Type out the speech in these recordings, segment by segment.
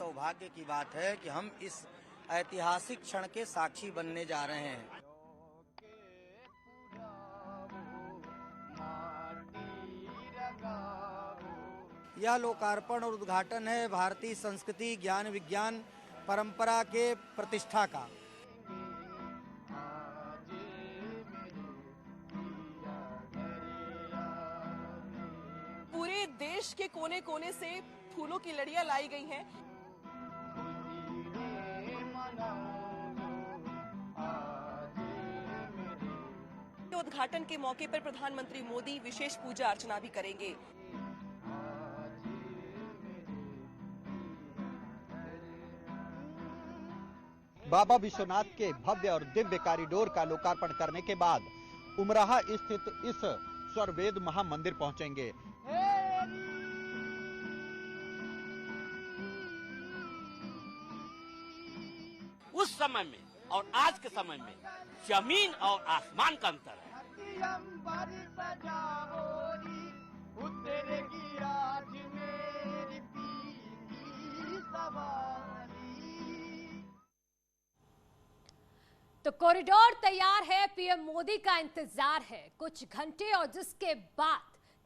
सौभाग्य की बात है कि हम इस ऐतिहासिक क्षण के साक्षी बनने जा रहे हैं। यह लोकार्पण और उद्घाटन है भारतीय संस्कृति, ज्ञान विज्ञान परंपरा के प्रतिष्ठा का। पूरे देश के कोने कोने से फूलों की लड़ियां लाई गई हैं। उद्घाटन के मौके पर प्रधानमंत्री मोदी विशेष पूजा अर्चना भी करेंगे। बाबा विश्वनाथ के भव्य और दिव्य कॉरिडोर का लोकार्पण करने के बाद उमराहा स्थित इस स्वरवेद महामंदिर पहुंचेंगे। उस समय में और आज के समय में जमीन और आसमान का अंतर है। तो कॉरिडोर तैयार है, पीएम मोदी का इंतजार है कुछ घंटे और जिसके बाद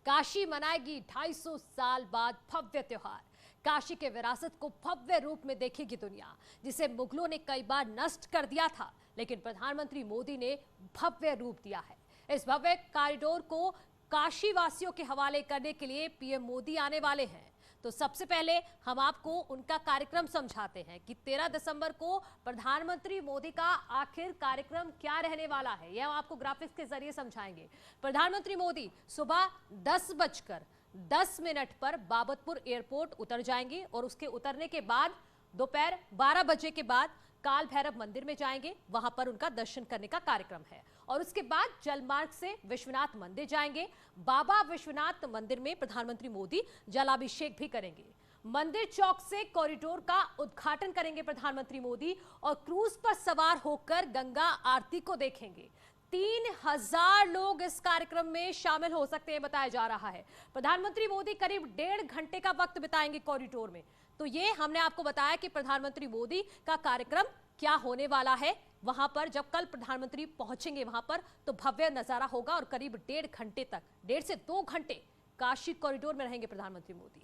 काशी मनाएगी 250 साल बाद भव्य त्योहार। काशी के विरासत को भव्य रूप में देखेगी दुनिया, जिसे मुगलों ने कई बार नष्ट कर दिया था, लेकिन प्रधानमंत्री मोदी ने भव्य रूप दिया है। इस भव्य कॉरिडोर को काशी वासियों के हवाले करने के लिए पीएम मोदी आने वाले हैं। तो सबसे पहले हम आपको उनका कार्यक्रम समझाते हैं कि 13 दिसंबर को प्रधानमंत्री मोदी का आखिर कार्यक्रम क्या रहने वाला है, यह हम आपको ग्राफिक्स के जरिए समझाएंगे। प्रधानमंत्री मोदी सुबह 10:10 पर बाबतपुर एयरपोर्ट उतर जाएंगे और उसके उतरने के बाद दोपहर 12 बजे के बाद काल भैरव मंदिर में जाएंगे, वहां पर उनका दर्शन करने का कार्यक्रम है। और उसके बाद जलमार्ग से विश्वनाथ मंदिर जाएंगे। बाबा विश्वनाथ मंदिर में प्रधानमंत्री मोदी जलाभिषेक भी करेंगे। मंदिर चौक से कॉरिडोर का उद्घाटन करेंगे प्रधानमंत्री मोदी और क्रूज पर सवार होकर गंगा आरती को देखेंगे। 3000 लोग इस कार्यक्रम में शामिल हो सकते हैं बताया जा रहा है। प्रधानमंत्री मोदी करीब 1.5 घंटे का वक्त बिताएंगे कॉरिडोर में। तो ये हमने आपको बताया कि प्रधानमंत्री मोदी का कार्यक्रम क्या होने वाला है। वहां पर जब कल प्रधानमंत्री पहुंचेंगे वहां पर तो भव्य नजारा होगा और करीब 1.5 घंटे तक 1.5 से 2 घंटे काशी कॉरिडोर में रहेंगे प्रधानमंत्री मोदी।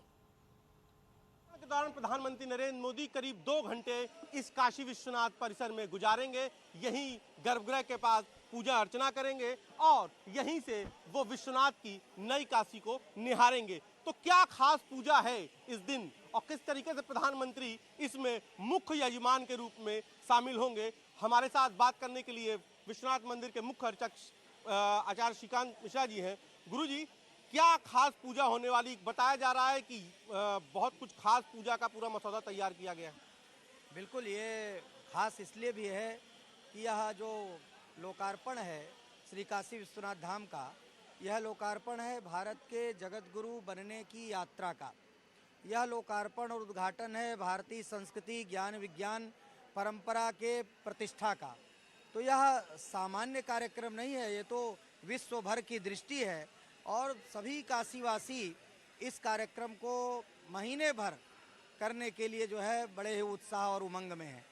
के दौरान प्रधानमंत्री नरेंद्र मोदी करीब 2 घंटे इस काशी विश्वनाथ परिसर में गुजारेंगे। यहीं गर्भगृह के पास पूजा अर्चना करेंगे और यहीं से वो विश्वनाथ की नई काशी को निहारेंगे। तो क्या खास पूजा है इस दिन और किस तरीके से प्रधानमंत्री इसमें मुख्य यजमान के रूप में शामिल होंगे, हमारे साथ बात करने के लिए विश्वनाथ मंदिर के मुख्य अर्चक आचार्य श्रीकांत मिश्रा जी हैं। गुरु जी, क्या खास पूजा होने वाली, बताया जा रहा है कि बहुत कुछ खास पूजा का पूरा मसौदा तैयार किया गया है। बिल्कुल, ये खास इसलिए भी है कि यह जो लोकार्पण है श्री काशी विश्वनाथ धाम का, यह लोकार्पण है भारत के जगत गुरु बनने की यात्रा का। यह लोकार्पण और उद्घाटन है भारतीय संस्कृति, ज्ञान विज्ञान परंपरा के प्रतिष्ठा का। तो यह सामान्य कार्यक्रम नहीं है, ये तो विश्व भर की दृष्टि है और सभी काशीवासी इस कार्यक्रम को महीने भर करने के लिए जो है बड़े ही उत्साह और उमंग में है।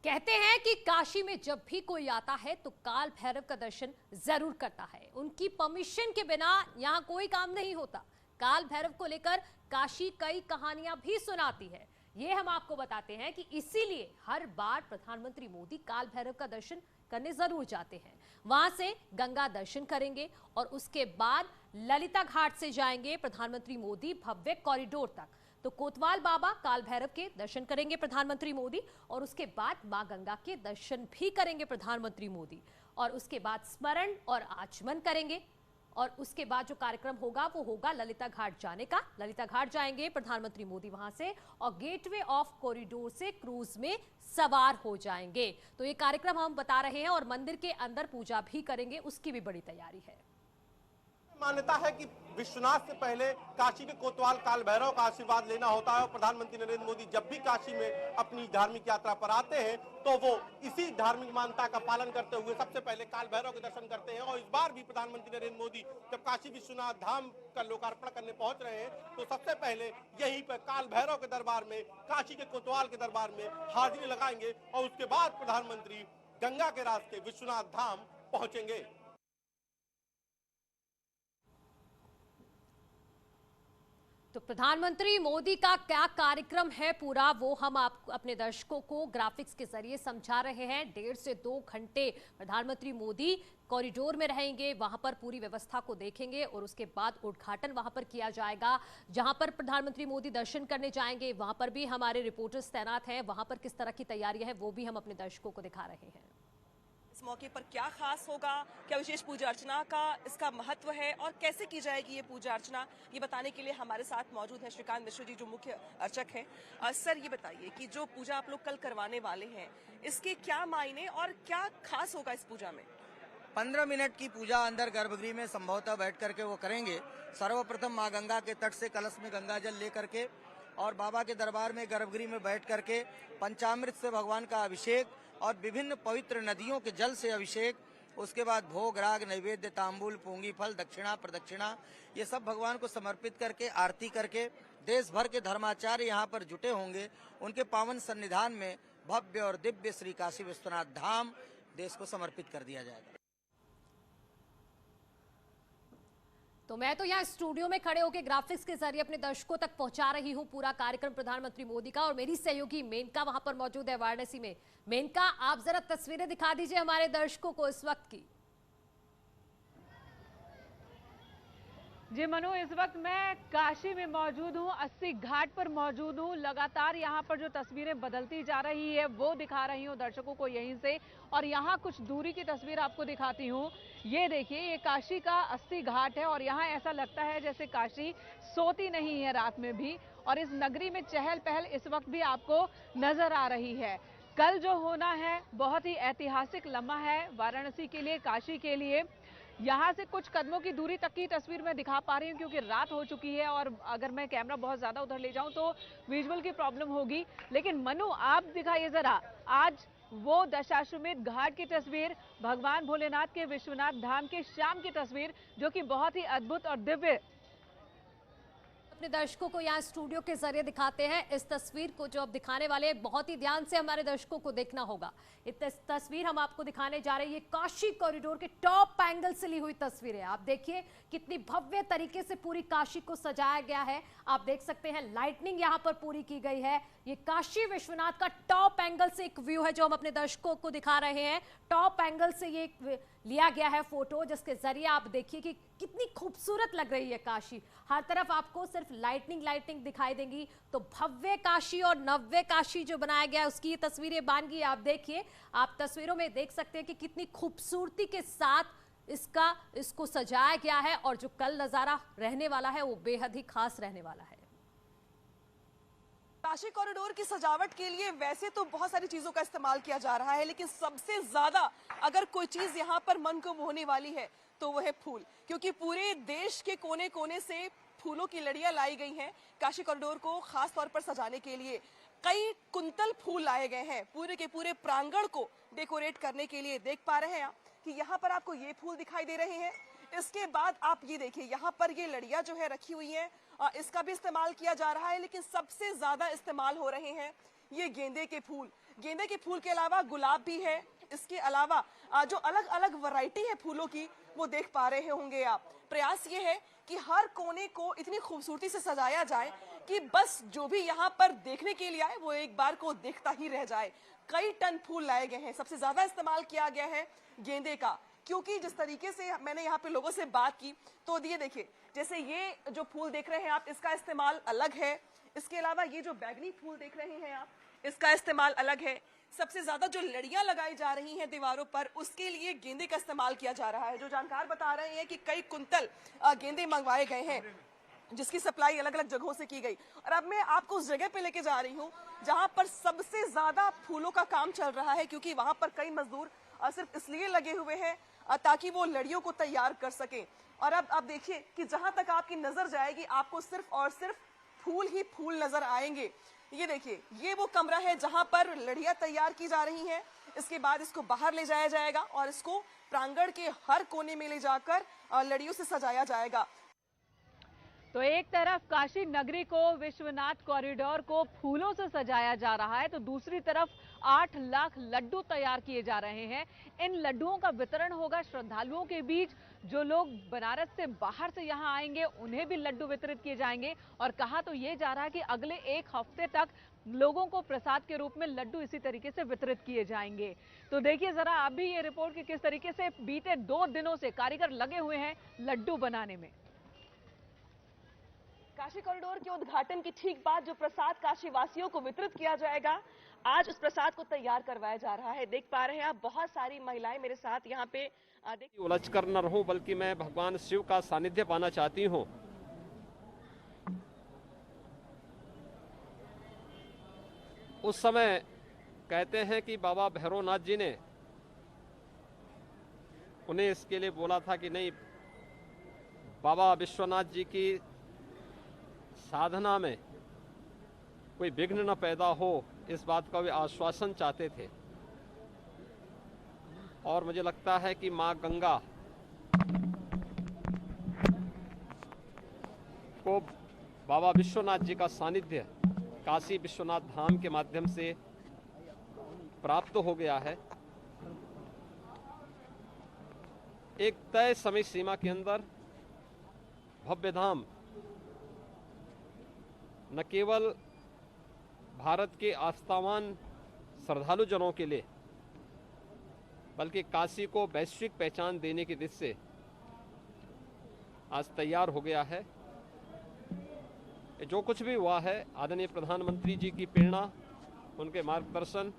कहते हैं कि काशी में जब भी कोई आता है तो काल भैरव का दर्शन जरूर करता है। उनकी परमिशन के बिना यहाँ कोई काम नहीं होता। काल भैरव को लेकर काशी कई कहानियां भी सुनाती है। ये हम आपको बताते हैं कि इसीलिए हर बार प्रधानमंत्री मोदी काल भैरव का दर्शन करने जरूर जाते हैं। वहां से गंगा दर्शन करेंगे और उसके बाद ललिता घाट से जाएंगे प्रधानमंत्री मोदी भव्य कॉरिडोर तक। तो कोतवाल बाबा काल भैरव के दर्शन करेंगे प्रधानमंत्री मोदी और उसके बाद मां गंगा के दर्शन भी करेंगे प्रधानमंत्री मोदी और उसके बाद स्मरण और आचमन करेंगे। और उसके बाद जो कार्यक्रम होगा वो होगा ललिता घाट जाने का। ललिता घाट जाएंगे प्रधानमंत्री मोदी वहां से और गेटवे ऑफ कॉरिडोर से क्रूज में सवार हो जाएंगे। तो ये कार्यक्रम हम बता रहे हैं और मंदिर के अंदर पूजा भी करेंगे, उसकी भी बड़ी तैयारी है। मान्यता है कि विश्वनाथ से पहले काशी के कोतवाल काल भैरव का आशीर्वाद लेना होता है और प्रधानमंत्री नरेंद्र मोदी जब भी काशी में अपनी धार्मिक यात्रा पर आते हैं तो वो इसी धार्मिक मान्यता का पालन करते हुए सबसे पहले काल भैरव के दर्शन करते हैं। और इस बार भी प्रधानमंत्री नरेंद्र मोदी जब काशी विश्वनाथ धाम का लोकार्पण करने पहुंच रहे हैं तो सबसे पहले यहीं पर काल भैरव के दरबार में, काशी के कोतवाल के दरबार में हाजिरी लगाएंगे और उसके बाद प्रधानमंत्री गंगा के रास्ते विश्वनाथ धाम पहुंचेंगे। तो प्रधानमंत्री मोदी का क्या कार्यक्रम है पूरा, वो हम आप अपने दर्शकों को ग्राफिक्स के जरिए समझा रहे हैं। 1.5 से 2 घंटे प्रधानमंत्री मोदी कॉरिडोर में रहेंगे, वहां पर पूरी व्यवस्था को देखेंगे और उसके बाद उद्घाटन वहां पर किया जाएगा। जहां पर प्रधानमंत्री मोदी दर्शन करने जाएंगे वहां पर भी हमारे रिपोर्टर्स तैनात हैं, वहां पर किस तरह की तैयारियां हैं वो भी हम अपने दर्शकों को दिखा रहे हैं। इस मौके पर क्या खास होगा, क्या विशेष पूजा अर्चना का इसका महत्व है और कैसे की जाएगी ये पूजा अर्चना, ये बताने के लिए हमारे साथ मौजूद हैं श्रीकांत मिश्र जी जो मुख्य अर्चक हैं। सर ये बताइए कि जो पूजा आप लोग कल करवाने वाले हैं इसके क्या मायने और क्या खास होगा इस पूजा में? 15 मिनट की पूजा अंदर गर्भगृह में संभवतः बैठ करके वो करेंगे। सर्वप्रथम माँ गंगा के तट से कलश में गंगा जल लेकर के और बाबा के दरबार में गर्भगृह में बैठ करके पंचामृत से भगवान का अभिषेक और विभिन्न पवित्र नदियों के जल से अभिषेक, उसके बाद भोग राग नैवेद्य तांबूल पूंगी फल दक्षिणा प्रदक्षिणा ये सब भगवान को समर्पित करके आरती करके देश भर के धर्माचार्य यहाँ पर जुटे होंगे। उनके पावन सन्निधान में भव्य और दिव्य श्री काशी विश्वनाथ धाम देश को समर्पित कर दिया जाएगा। तो मैं तो यहाँ स्टूडियो में खड़े होकर ग्राफिक्स के जरिए अपने दर्शकों तक पहुंचा रही हूँ पूरा कार्यक्रम प्रधानमंत्री मोदी का, और मेरी सहयोगी मेनका वहां पर मौजूद है वाराणसी में। मेनका, आप जरा तस्वीरें दिखा दीजिए हमारे दर्शकों को इस वक्त की। जी मनु, इस वक्त मैं काशी में मौजूद हूँ, 80 घाट पर मौजूद हूँ। लगातार यहाँ पर जो तस्वीरें बदलती जा रही है वो दिखा रही हूँ दर्शकों को यहीं से, और यहाँ कुछ दूरी की तस्वीर आपको दिखाती हूँ। ये देखिए, ये काशी का 80 घाट है और यहाँ ऐसा लगता है जैसे काशी सोती नहीं है रात में भी, और इस नगरी में चहल पहल इस वक्त भी आपको नजर आ रही है। कल जो होना है बहुत ही ऐतिहासिक लम्हा है वाराणसी के लिए, काशी के लिए। यहाँ से कुछ कदमों की दूरी तक की तस्वीर मैं दिखा पा रही हूँ क्योंकि रात हो चुकी है और अगर मैं कैमरा बहुत ज्यादा उधर ले जाऊं तो विजुअल की प्रॉब्लम होगी। लेकिन मनु, आप दिखाइए जरा आज वो दशाश्वमेध घाट की तस्वीर, भगवान भोलेनाथ के विश्वनाथ धाम के शाम की तस्वीर, जो कि बहुत ही अद्भुत और दिव्य अपने दर्शकों को यहाँ स्टूडियो के जरिए दिखाते हैं। इस तस्वीर को जो अब दिखाने वाले हैं बहुत ही ध्यान से हमारे दर्शकों को देखना होगा। इस तस्वीर हम आपको दिखाने जा रहे हैं, ये काशी कॉरिडोर के टॉप एंगल से ली हुई तस्वीर है। आप देखिए कितनी भव्य तरीके से पूरी काशी को सजाया गया है। आप देख सकते हैं लाइटनिंग यहाँ पर पूरी की गई है। ये काशी विश्वनाथ का टॉप एंगल से एक व्यू है जो हम अपने दर्शकों को दिखा रहे हैं। टॉप एंगल से ये लिया गया है फोटो, जिसके जरिए आप देखिए कि कितनी खूबसूरत लग रही है काशी। हर तरफ आपको सिर्फ लाइटनिंग दिखाई देंगी। तो भव्य काशी और नव्य काशी जो बनाया गया है उसकी ये तस्वीरें बन गई। आप देखिए, आप तस्वीरों में देख सकते हैं कि कितनी खूबसूरती के साथ इसको सजाया गया है, और जो कल नजारा रहने वाला है वो बेहद ही खास रहने वाला है। काशी कॉरिडोर की सजावट के लिए वैसे तो बहुत सारी चीजों का इस्तेमाल किया जा रहा है, लेकिन सबसे ज्यादा अगर कोई चीज यहाँ पर मन को मोहने वाली है तो वो है फूल, क्योंकि पूरे देश के कोने कोने से फूलों की लड़ियां लाई गई हैं काशी कॉरिडोर को खास तौर पर सजाने के लिए। कई कुंतल फूल लाए गए हैं पूरे के पूरे प्रांगण को डेकोरेट करने के लिए। देख पा रहे हैं आप कि यहाँ पर आपको ये फूल दिखाई दे रहे हैं। इसके बाद आप ये देखिए, यहाँ पर ये लड़ियां जो है रखी हुई हैं, इसका भी इस्तेमाल किया जा रहा है, लेकिन सबसे ज्यादा इस्तेमाल हो रहे हैं ये गेंदे के फूल। गेंदे के फूल के अलावा गुलाब भी है। इसके अलावा जो अलग अलग वैरायटी है फूलों की वो देख पा रहे होंगे आप। प्रयास ये है कि हर कोने को इतनी खूबसूरती से सजाया जाए कि बस जो भी यहाँ पर देखने के लिए आए वो एक बार को देखता ही रह जाए। कई टन फूल लाए गए हैं। सबसे ज्यादा इस्तेमाल किया गया है गेंदे का, क्योंकि जिस तरीके से मैंने यहाँ पे लोगों से बात की तो ये देखिए, जैसे ये जो फूल देख रहे हैं आप, इसका इस्तेमाल अलग है। इसके अलावा ये जो बैगनी फूल देख रहे हैं आप, इसका इस्तेमाल अलग है। सबसे ज्यादा जो लड़ियां लगाई जा रही हैं दीवारों पर, उसके लिए गेंदे का इस्तेमाल किया जा रहा है। जो जानकार बता रहे हैं कि कई कुंतल गेंदे मंगवाए गए हैं, जिसकी सप्लाई अलग अलग जगहों से की गई। और अब मैं आपको उस जगह पे लेके जा रही हूँ जहां पर सबसे ज्यादा फूलों का काम चल रहा है, क्योंकि वहां पर कई मजदूर सिर्फ इसलिए लगे हुए हैं ताकि वो लड़ियों को तैयार कर सकें। और अब देखिए कि जहां तक आपकी नजर जाएगी आपको सिर्फ और सिर्फ फूल ही फूल नजर आएंगे। ये देखिए, ये वो कमरा है जहां पर लड़ियां तैयार की जा रही हैं। इसके बाद इसको बाहर ले जाया जाएगा और इसको प्रांगण के हर कोने में ले जाकर लड़ियों से सजाया जाएगा। तो एक तरफ काशी नगरी को, विश्वनाथ कॉरिडोर को फूलों से सजाया जा रहा है, तो दूसरी तरफ 8 लाख लड्डू तैयार किए जा रहे हैं। इन लड्डुओं का वितरण होगा श्रद्धालुओं के बीच। जो लोग बनारस से बाहर से यहां आएंगे उन्हें भी लड्डू वितरित किए जाएंगे। और कहा तो ये जा रहा है कि अगले 1 हफ्ते तक लोगों को प्रसाद के रूप में लड्डू इसी तरीके से वितरित किए जाएंगे। तो देखिए जरा अभी ये रिपोर्ट कि किस तरीके से बीते 2 दिनों से कारीगर लगे हुए हैं लड्डू बनाने में। काशी कॉरिडोर के उद्घाटन की ठीक बाद जो प्रसाद काशी वासियों को वितरित किया जाएगा, आज उस प्रसाद को तैयार करवाया जा रहा है। देख पा रहे हैं आप बहुत सारी महिलाएं मेरे साथ यहाँ पे उलझ कर न रहूं, बल्कि मैं भगवान शिव का सानिध्य पाना चाहती हूं। उस समय कहते हैं कि बाबा भैरवनाथ जी ने उन्हें इसके लिए बोला था कि नहीं, बाबा विश्वनाथ जी की साधना में कोई विघ्न न पैदा हो, इस बात का वे आश्वासन चाहते थे। और मुझे लगता है कि मां गंगा को बाबा विश्वनाथ जी का सानिध्य काशी विश्वनाथ धाम के माध्यम से प्राप्त हो गया है। एक तय समय सीमा के अंदर भव्य धाम न केवल भारत के आस्थावान श्रद्धालु जनों के लिए, बल्कि काशी को वैश्विक पहचान देने की दिशा से आज तैयार हो गया है। जो कुछ भी हुआ है आदरणीय प्रधानमंत्री जी की प्रेरणा, उनके मार्गदर्शन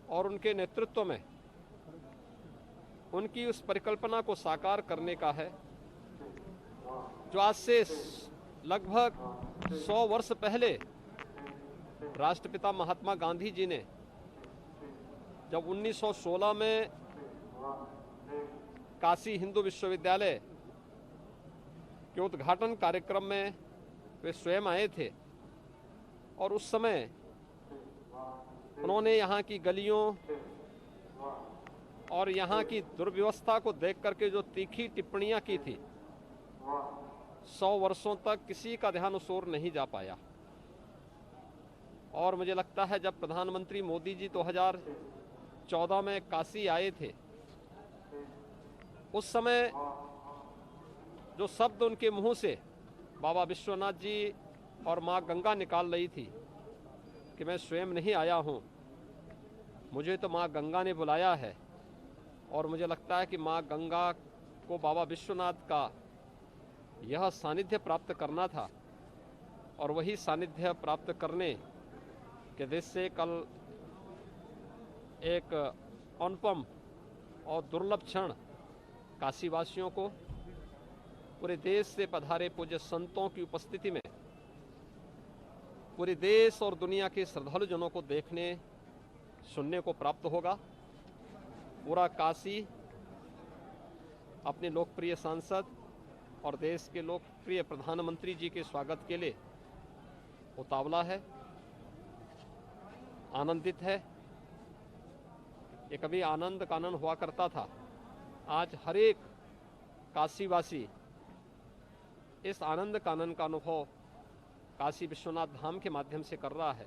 और उनके नेतृत्व में उनकी उस परिकल्पना को साकार करने का है जो आज से लगभग 100 वर्ष पहले राष्ट्रपिता महात्मा गांधी जी ने जब 1916 में काशी हिंदू विश्वविद्यालय के उद्घाटन कार्यक्रम में वे स्वयं आए थे और उस समय उन्होंने यहाँ की गलियों और यहाँ की दुर्व्यवस्था को देख करके जो तीखी टिप्पणियां की थी, 100 वर्षों तक किसी का ध्यान उस ओर नहीं जा पाया। और मुझे लगता है जब प्रधानमंत्री मोदी जी 2014 में काशी आए थे, उस समय जो शब्द उनके मुंह से बाबा विश्वनाथ जी और मां गंगा निकाल रही थी कि मैं स्वयं नहीं आया हूं, मुझे तो मां गंगा ने बुलाया है। और मुझे लगता है कि मां गंगा को बाबा विश्वनाथ का यह सानिध्य प्राप्त करना था और वही सानिध्य प्राप्त करने के देश से कल एक अनुपम और दुर्लभ क्षण काशीवासियों को, पूरे देश से पधारे पूज्य संतों की उपस्थिति में पूरे देश और दुनिया के श्रद्धालु जनों को देखने सुनने को प्राप्त होगा। पूरा काशी अपने लोकप्रिय सांसद और देश के लोकप्रिय प्रधानमंत्री जी के स्वागत के लिए उतावला है, आनंदित है। ये कभी आनंद कानन हुआ करता था, आज हर एक काशीवासी इस आनंद कानन का अनुभव काशी विश्वनाथ धाम के माध्यम से कर रहा है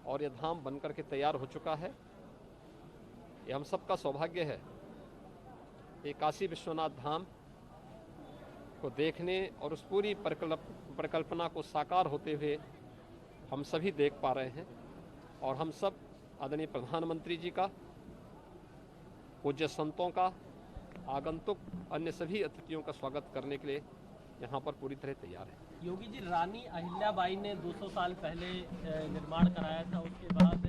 और यह धाम बनकर के तैयार हो चुका है। ये हम सबका सौभाग्य है ये काशी विश्वनाथ धाम को देखने और उस पूरी परिकल्पना को साकार होते हुए हम सभी देख पा रहे हैं। और हम सब आदरणीय प्रधानमंत्री जी का, पूज्य संतों का, आगंतुक अन्य सभी अतिथियों का स्वागत करने के लिए यहाँ पर पूरी तरह तैयार है। योगी जी, रानी अहिल्याबाई ने 200 साल पहले निर्माण कराया था, उसके बाद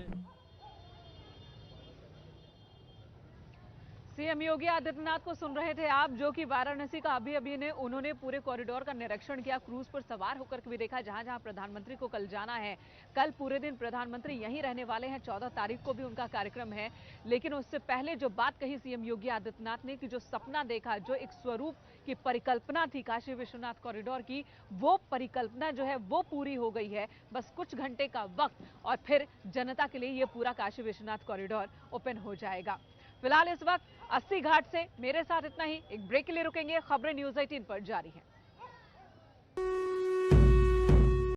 सीएम सीएम योगी आदित्यनाथ को सुन रहे थे आप, जो कि वाराणसी का अभी ने उन्होंने पूरे कॉरिडोर का निरीक्षण किया, क्रूज पर सवार होकर भी देखा जहां जहां प्रधानमंत्री को कल जाना है। कल पूरे दिन प्रधानमंत्री यहीं रहने वाले हैं, 14 तारीख को भी उनका कार्यक्रम है। लेकिन उससे पहले जो बात कही सीएम योगी आदित्यनाथ ने कि जो सपना देखा, जो एक स्वरूप की परिकल्पना थी काशी विश्वनाथ कॉरिडोर की, वो परिकल्पना जो है वो पूरी हो गई है। बस कुछ घंटे का वक्त और फिर जनता के लिए ये पूरा काशी विश्वनाथ कॉरिडोर ओपन हो जाएगा। फिलहाल इस वक्त 80 घाट से मेरे साथ इतना ही। एक ब्रेक के लिए रुकेंगे, खबरें न्यूज़ 18 पर जारी हैं।